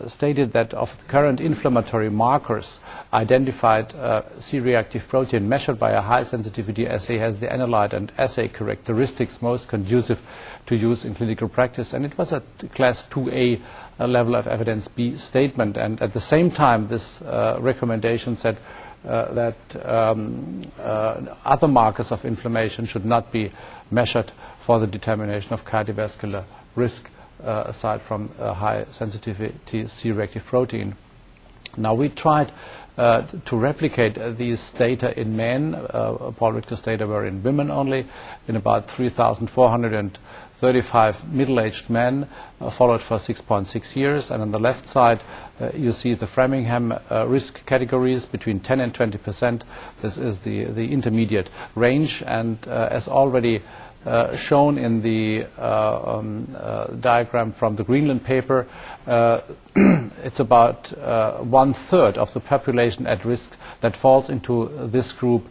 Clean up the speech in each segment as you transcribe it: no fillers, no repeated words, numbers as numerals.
stated that of the current inflammatory markers identified, C-reactive protein measured by a high sensitivity assay has the analyte and assay characteristics most conducive to use in clinical practice. And it was a class 2A level of evidence B statement. And at the same time, this recommendation said that other markers of inflammation should not be measured for the determination of cardiovascular risk aside from high sensitivity C-reactive protein. Now we tried to replicate these data in men. Paul Richter's data were in women only, in about 3,435 middle-aged men followed for 6.6 years. And on the left side, you see the Framingham risk categories between 10 and 20%. This is the intermediate range. And as already shown in the diagram from the Greenland paper, it's about 1/3 of the population at risk that falls into this group,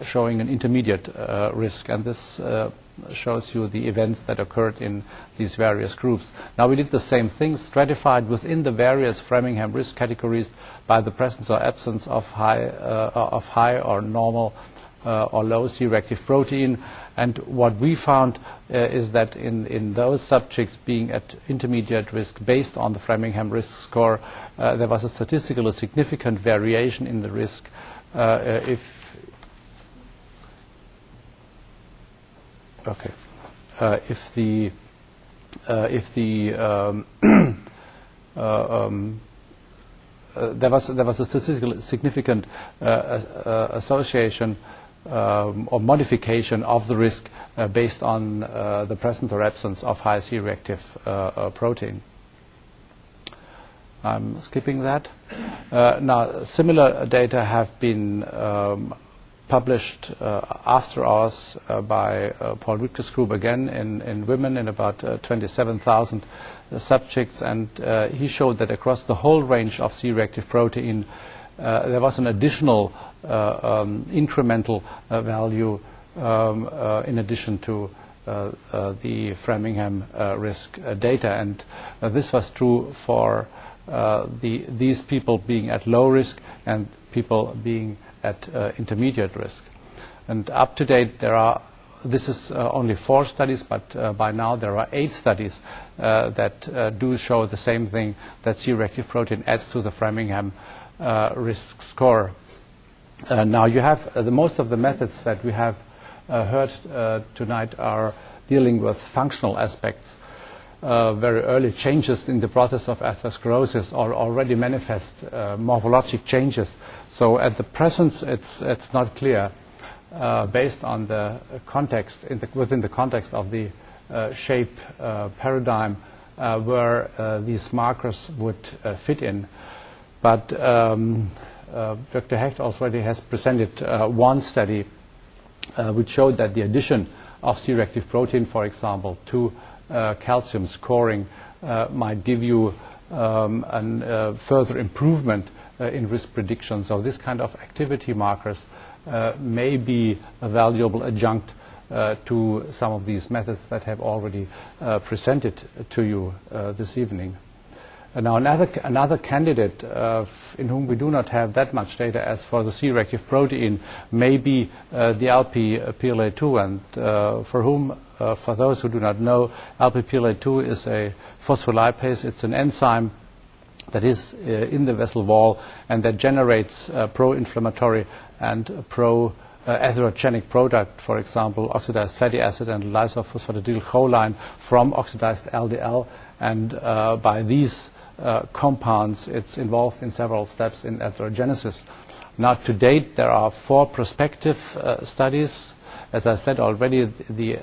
showing an intermediate risk. And this shows you the events that occurred in these various groups. Now we did the same thing, stratified within the various Framingham risk categories by the presence or absence of high or normal or low C-reactive protein. And what we found is that in those subjects being at intermediate risk based on the Framingham risk score, there was a statistically significant variation in the risk if the there was a statistically significant association or modification of the risk based on the presence or absence of high C-reactive protein. I'm skipping that. Now, similar data have been published after ours by Paul Richter's group again in women in about 27,000 subjects, and he showed that across the whole range of C-reactive protein there was an additional incremental value in addition to the Framingham risk data, and this was true for these people being at low risk and people being at intermediate risk. And up to date this is only 4 studies, but by now there are 8 studies that do show the same thing, that C-reactive protein adds to the Framingham risk score. Now you have most of the methods that we have heard tonight are dealing with functional aspects. Very early changes in the process of atherosclerosis or already manifest morphologic changes. So at the present it's not clear based on the context within the context of the shape paradigm where these markers would fit in. But Dr. Hecht already has presented one study which showed that the addition of C-reactive protein, for example, to calcium scoring might give you further improvement in risk prediction. So this kind of activity markers may be a valuable adjunct to some of these methods that have already presented to you this evening. Now another candidate in whom we do not have that much data as for the C-reactive protein may be the Lp(PLA2), and for those who do not know, Lp(PLA2) is a phospholipase. It's an enzyme that is in the vessel wall and that generates pro-inflammatory and pro-atherogenic product, for example, oxidized fatty acid and lysophosphatidyl-choline from oxidized LDL. And by these compounds, it's involved in several steps in atherogenesis. Now, to date, there are 4 prospective studies. As I said already, the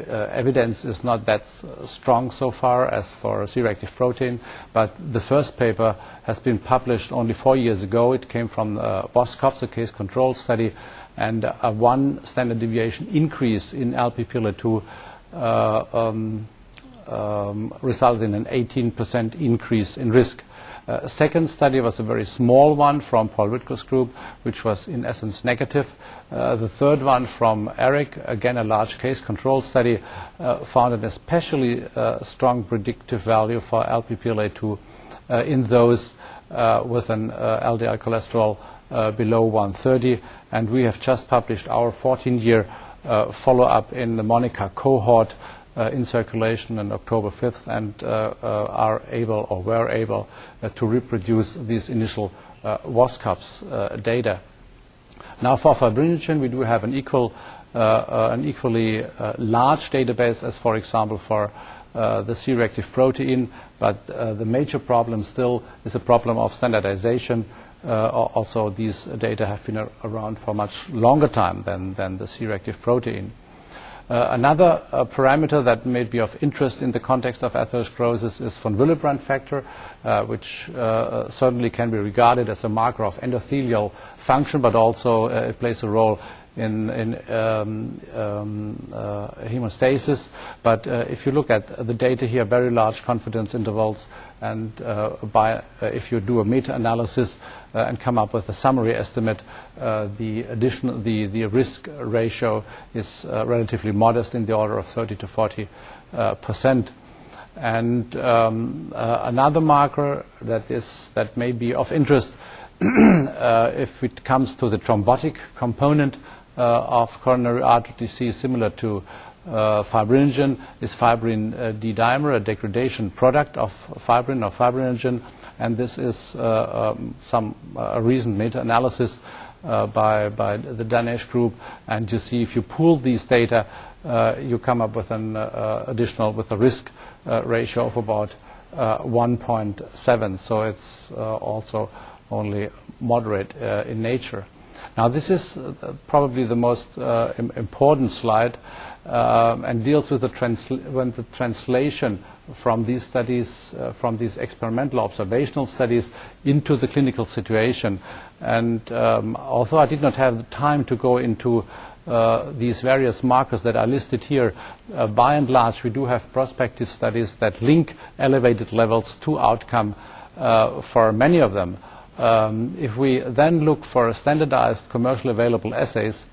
evidence is not that strong so far as for C-reactive protein, but the first paper has been published only 4 years ago. It came from Boskop's case control study, and a 1 standard deviation increase in Lp(PLA2) resulted in an 18% increase in risk. Second study was a very small one from Paul Ritker's group, which was in essence negative. The third one from Eric, again a large case control study, found an especially strong predictive value for LPPLA2 in those with an LDL cholesterol below 130, and we have just published our 14-year follow-up in the MONICA cohort in Circulation on October 5th, and are able, or were able, to reproduce these initial WASCOPS data. Now for fibrinogen, we do have an equally large database as, for example, for the C-reactive protein, but the major problem still is a problem of standardization. Also, these data have been around for much longer time than the C-reactive protein. Another parameter that may be of interest in the context of atherosclerosis is von Willebrand factor, which certainly can be regarded as a marker of endothelial function, but also it plays a role in hemostasis. But if you look at the data here, very large confidence intervals, and if you do a meta-analysis and come up with a summary estimate, the risk ratio is relatively modest, in the order of 30 to 40%. And another marker that may be of interest if it comes to the thrombotic component of coronary artery disease, similar to fibrinogen, is fibrin D-dimer, a degradation product of fibrin or fibrinogen, and this is a recent meta-analysis by the Danish group, and you see if you pool these data, you come up with an with a risk ratio of about 1.7, so it's also only moderate in nature. Now this is probably the most important slide, and deals with the translation from these studies, from these experimental observational studies, into the clinical situation. And although I did not have the time to go into these various markers that are listed here, by and large we do have prospective studies that link elevated levels to outcome for many of them. If we then look for standardized commercially available assays,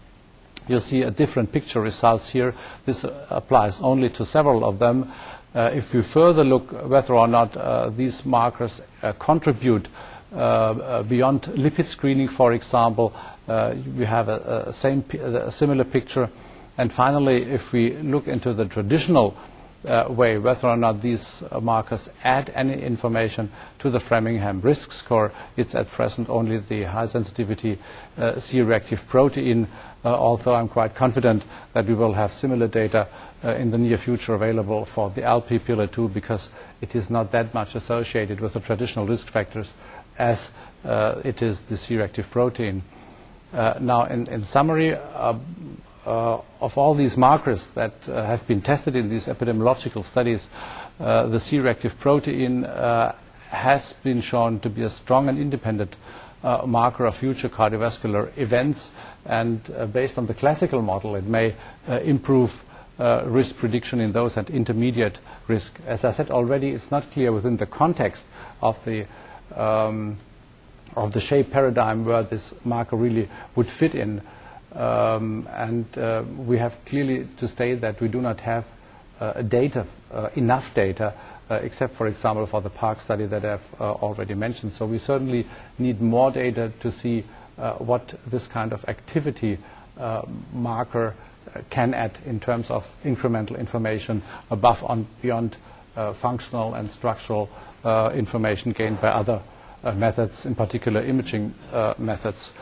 you'll see a different picture results here. This applies only to several of them. If we further look whether or not these markers contribute beyond lipid screening, for example, we have a similar picture. And finally, if we look into the traditional way, whether or not these markers add any information to the Framingham risk score, it's at present only the high sensitivity C-reactive protein, although I'm quite confident that we will have similar data in the near future available for the LPPLA2, because it is not that much associated with the traditional risk factors as it is the C-reactive protein. Now, in summary, of all these markers that have been tested in these epidemiological studies, the C-reactive protein has been shown to be a strong and independent marker of future cardiovascular events, and based on the classical model, it may improve risk prediction in those at intermediate risk. As I said already, it's not clear within the context of the shape paradigm where this marker really would fit in. We have clearly to state that we do not have enough data, except, for example, for the PARC study that I've already mentioned. So we certainly need more data to see what this kind of activity marker can add in terms of incremental information above and beyond functional and structural information gained by other methods, in particular imaging methods.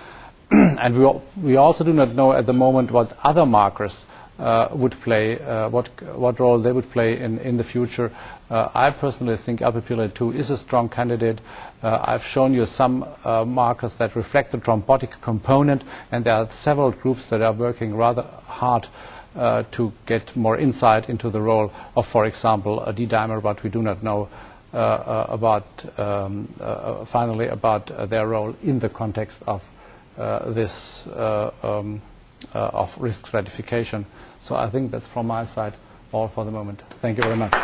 And we also do not know at the moment what other markers would play, what role they would play in the future. I personally think LPPLA2 is a strong candidate. I've shown you some markers that reflect the thrombotic component, and there are several groups that are working rather hard to get more insight into the role of, for example, a D-dimer, but we do not know finally about their role in the context of this of risk stratification. So I think that's from my side all for the moment. Thank you very much.